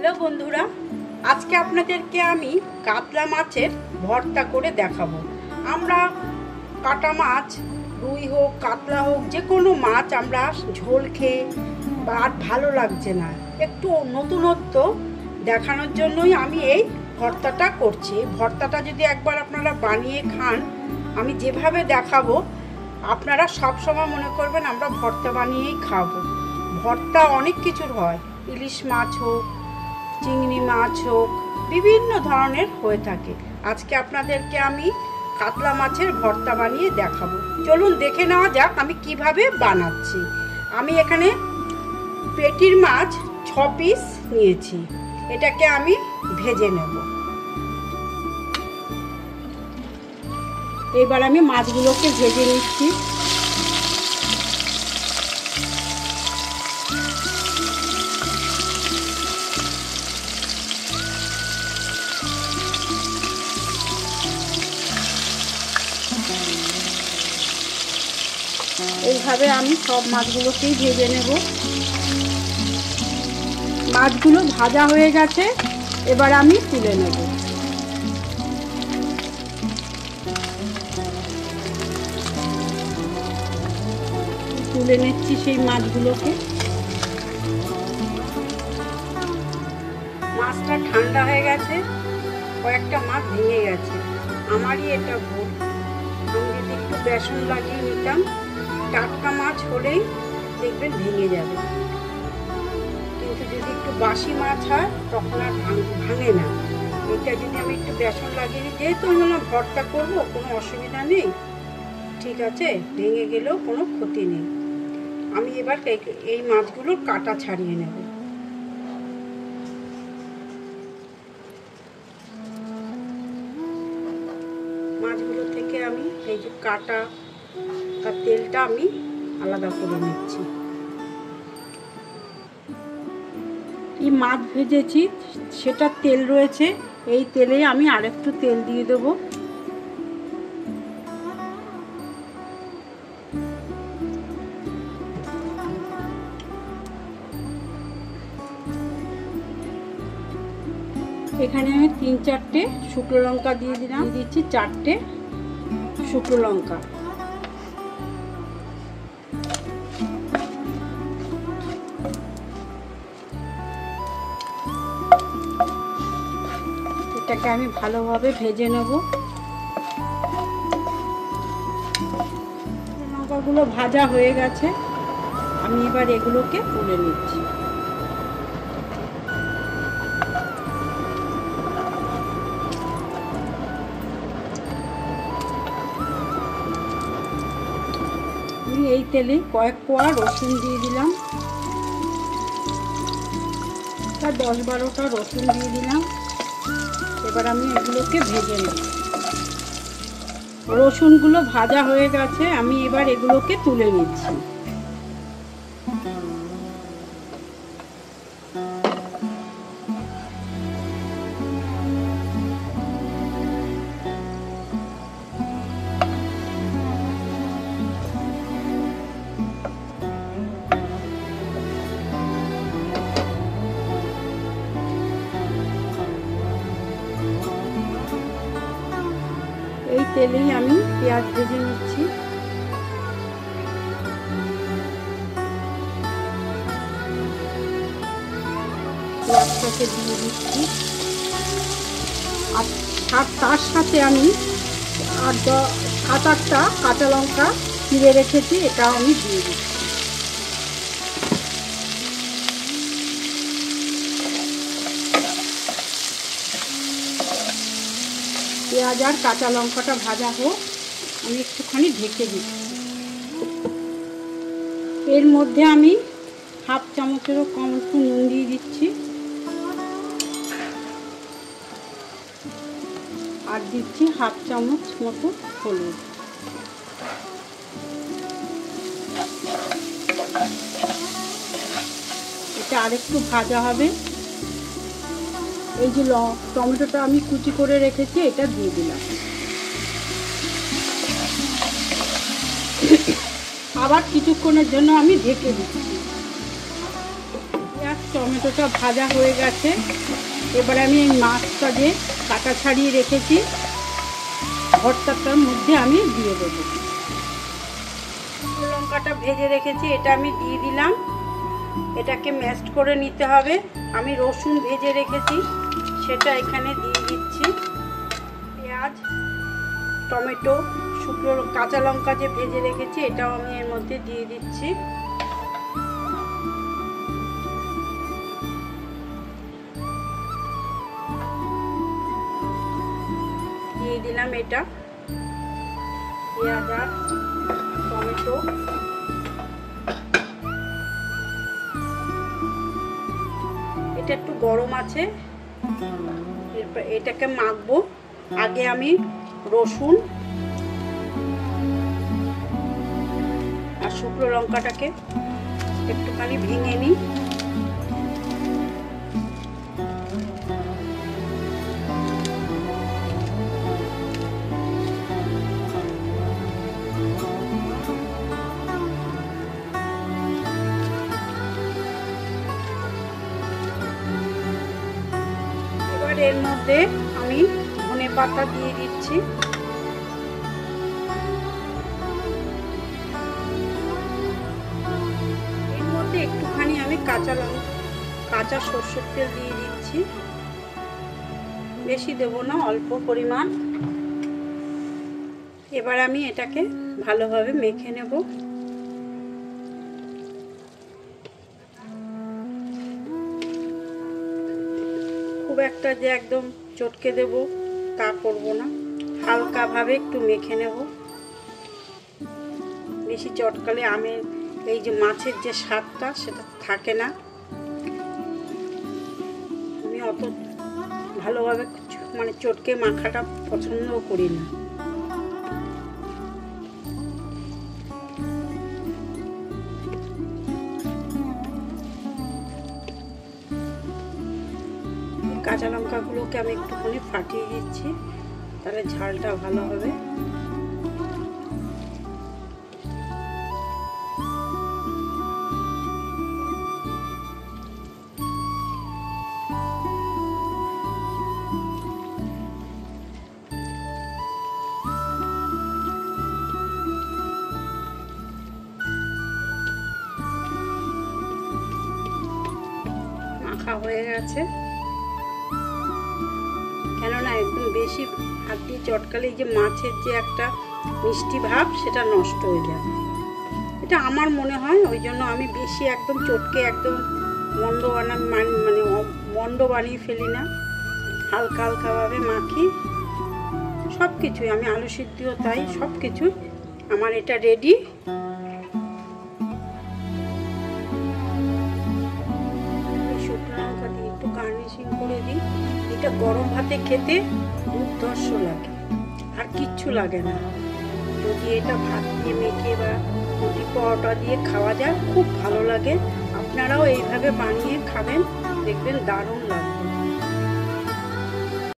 Hello বন্ধুরা, আজকে আপনাদেরকে আমি কাতলা মাছের ভর্তা করে দেখাবো। আমরা কাটা মাছ, রুই হোক কাতলা হোক যে কোনো মাছ আমরা ঝোল খেয়ে আর ভালো লাগছে না, একটু নতুনত্ব দেখানোর জন্যই আমি এই ভর্তাটা করছি। ভর্তাটা যদি একবার আপনারা বানিয়ে খান, আমি যেভাবে দেখাবো আপনারা সবসময় মনে করবেন আমরা ভর্তা বানিয়েই খাবো। ভর্তা অনেক কিছুর হয়, ইলিশ মাছ হোক, চিংড়ি মাছ হোক, বিভিন্ন ধরনের হয়ে থাকে। আজকে আপনাদেরকে আমি কাতলা মাছের ভর্তা বানিয়ে দেখাবো। চলুন দেখে নেওয়া যাক আমি কিভাবে বানাচ্ছি। আমি এখানে পেটির মাছ 6 পিস নিয়েছি, এটাকে আমি ভেজে নেব। এবার আমি মাছগুলোকে ভেজে নিচ্ছি। এইভাবে আমি সব মাছগুলোকেই ভেজে নেব। মাছগুলো ভাজা হয়ে গেছে, এবার আমি তুলে নেব। তুলে নিচ্ছি সেই মাছগুলোকে। মাছটা ঠান্ডা হয়ে গেছে, কয়েকটা মাছ ভেঙে গেছে। আমারই এটা ভুল, আমি যদি একটু বেসন লাগিয়ে নিতাম, টাটকা মাছ হলেই দেখবেন ভেঙে যাবে, কিন্তু যদি একটু বাসি মাছ হয় তখন আর ভাঙে না। এটা যদি আমি একটু বেসন লাগিয়ে নিই, যেহেতু আমরা ভর্তা করবো কোনো অসুবিধা নেই, ঠিক আছে, ভেঙে গেলেও কোনো ক্ষতি নেই। আমি এবার এই মাছগুলোর কাঁটা ছাড়িয়ে নেব। মাছগুলো থেকে আমি এই যে কাঁটা আর তেলটা আমি আলাদা করে নিচ্ছি। এই মাছ ভেজেছি সেটা তেল রয়েছে, এই তেলে আমি আরেকটু তেল দিয়ে দেব। এখানে আমি 3-4টে শুকনো লঙ্কা দিয়ে দিলাম, দিচ্ছি 4টে শুকনো লঙ্কা। এটাকে আমি ভালোভাবে ভেজে নেব। লঙ্কাগুলো ভাজা হয়ে গেছে, আমি এবার এগুলোকে তুলে নিচ্ছি। এই তেলে কয়েক কোয়া রসুন দিয়ে দিলাম, তার 10-12টা রসুন দিয়ে দিলাম। এবার আমি এগুলোকে ভেজে নেব। রসুনগুলো ভাজা হয়ে গেছে, আমি এবার এগুলোকে তুলে নিচ্ছি। এই তেলেই আমি পেঁয়াজ ভেজে নিচ্ছি। পেঁয়াজটাকে দিয়ে দিচ্ছি, আর তার সাথে আমি 7-8টা কাঁচা লঙ্কা চিড়ে রেখেছি, এটা আমি দিয়ে দিচ্ছি। পেঁয়াজ আর কাঁচা লঙ্কাটা ভাজা হোক, আমি একটুখানি ঢেকে দিচ্ছি। এর মধ্যে আমি 1/2 চামচেরও কম একটু নুন দিয়ে দিচ্ছি, আর দিচ্ছি 1/2 চামচ মতো হলুদ। এটা আরেকটু ভাজা হবে। এই যে টমেটোটা আমি কুচি করে রেখেছি, এটা দিয়ে দিলাম। আবার কিছুক্ষণের জন্য আমি ঢেকে দিচ্ছি। পেঁয়াজ টমেটোটা ভাজা হয়ে গেছে। এবার আমি এই মাছটা যে কাটা ছাড়িয়ে রেখেছি ভর্তাটার মধ্যে আমি দিয়ে দেবো। লঙ্কাটা ভেজে রেখেছি, এটা আমি দিয়ে দিলাম। এটাকে ম্যাশড করে নিতে হবে। আমি রসুন ভেজে রেখেছি সেটা এখানে দিয়ে দিচ্ছি। পেঁয়াজ, টমেটো, শুকনো কাঁচা লঙ্কা যে ভেজে রেখেছি এটাও আমি এর মধ্যে দিয়ে দিচ্ছি। দিয়ে দিলাম এটা পেঁয়াজ আর টমেটো। এটা একটু গরম আছে, এরপর এটাকে মাখবো। আগে আমি রসুন আর শুকনো লঙ্কাটাকে একটুখানি ভেঙে নিই। এবার এর মধ্যে আমি ধনে পাতা দিয়ে দিচ্ছি। একটুখানি আমি কাঁচা সরষের তেল দিয়ে দিচ্ছি, বেশি দেব না, অল্প পরিমাণ। এবার আমি এটাকে ভালোভাবে মেখে নেব। খুব একটা যে একদম চটকে দেব তা করব না, হালকাভাবে একটু মেখে নেব। বেশি চটকালে আমের এই যে মাছের যে স্বাদটা সেটা থাকে না। আমি অত ভালোভাবে মানে চটকে মাখাটা পছন্দও করি না। কাঁচা লঙ্কাগুলোকে আমি একটুখানি ফাটিয়ে দিচ্ছি, তাহলে ঝালটা ভালো হবে। মাখা হয়ে গেছে, কেননা একদম বেশি হাত দিয়ে চটকালে যে মাছের যে একটা মিষ্টি ভাব সেটা নষ্ট হয়ে যাবে, এটা আমার মনে হয়। ওই জন্য আমি বেশি একদম চটকে একদম মন্ড বানিয়ে ফেলি না, হালকা হালকাভাবে মাখি। সব কিছুই আমি আলু সিদ্ধও তাই, সব কিছুই আমার এটা রেডি। শুকনো লঙ্কা দিয়ে একটু গার্নিশিং করে দিই। এটা গরম ভাতে খেতে দুর্ধর্ষ লাগে, আর কিচ্ছু লাগে না। যদি এটা ভাত দিয়ে মেখে বা রুটি পরোটা দিয়ে খাওয়া যায় খুব ভালো লাগে। আপনারাও এইভাবে বানিয়ে খাবেন, দেখবেন দারুণ লাগবে।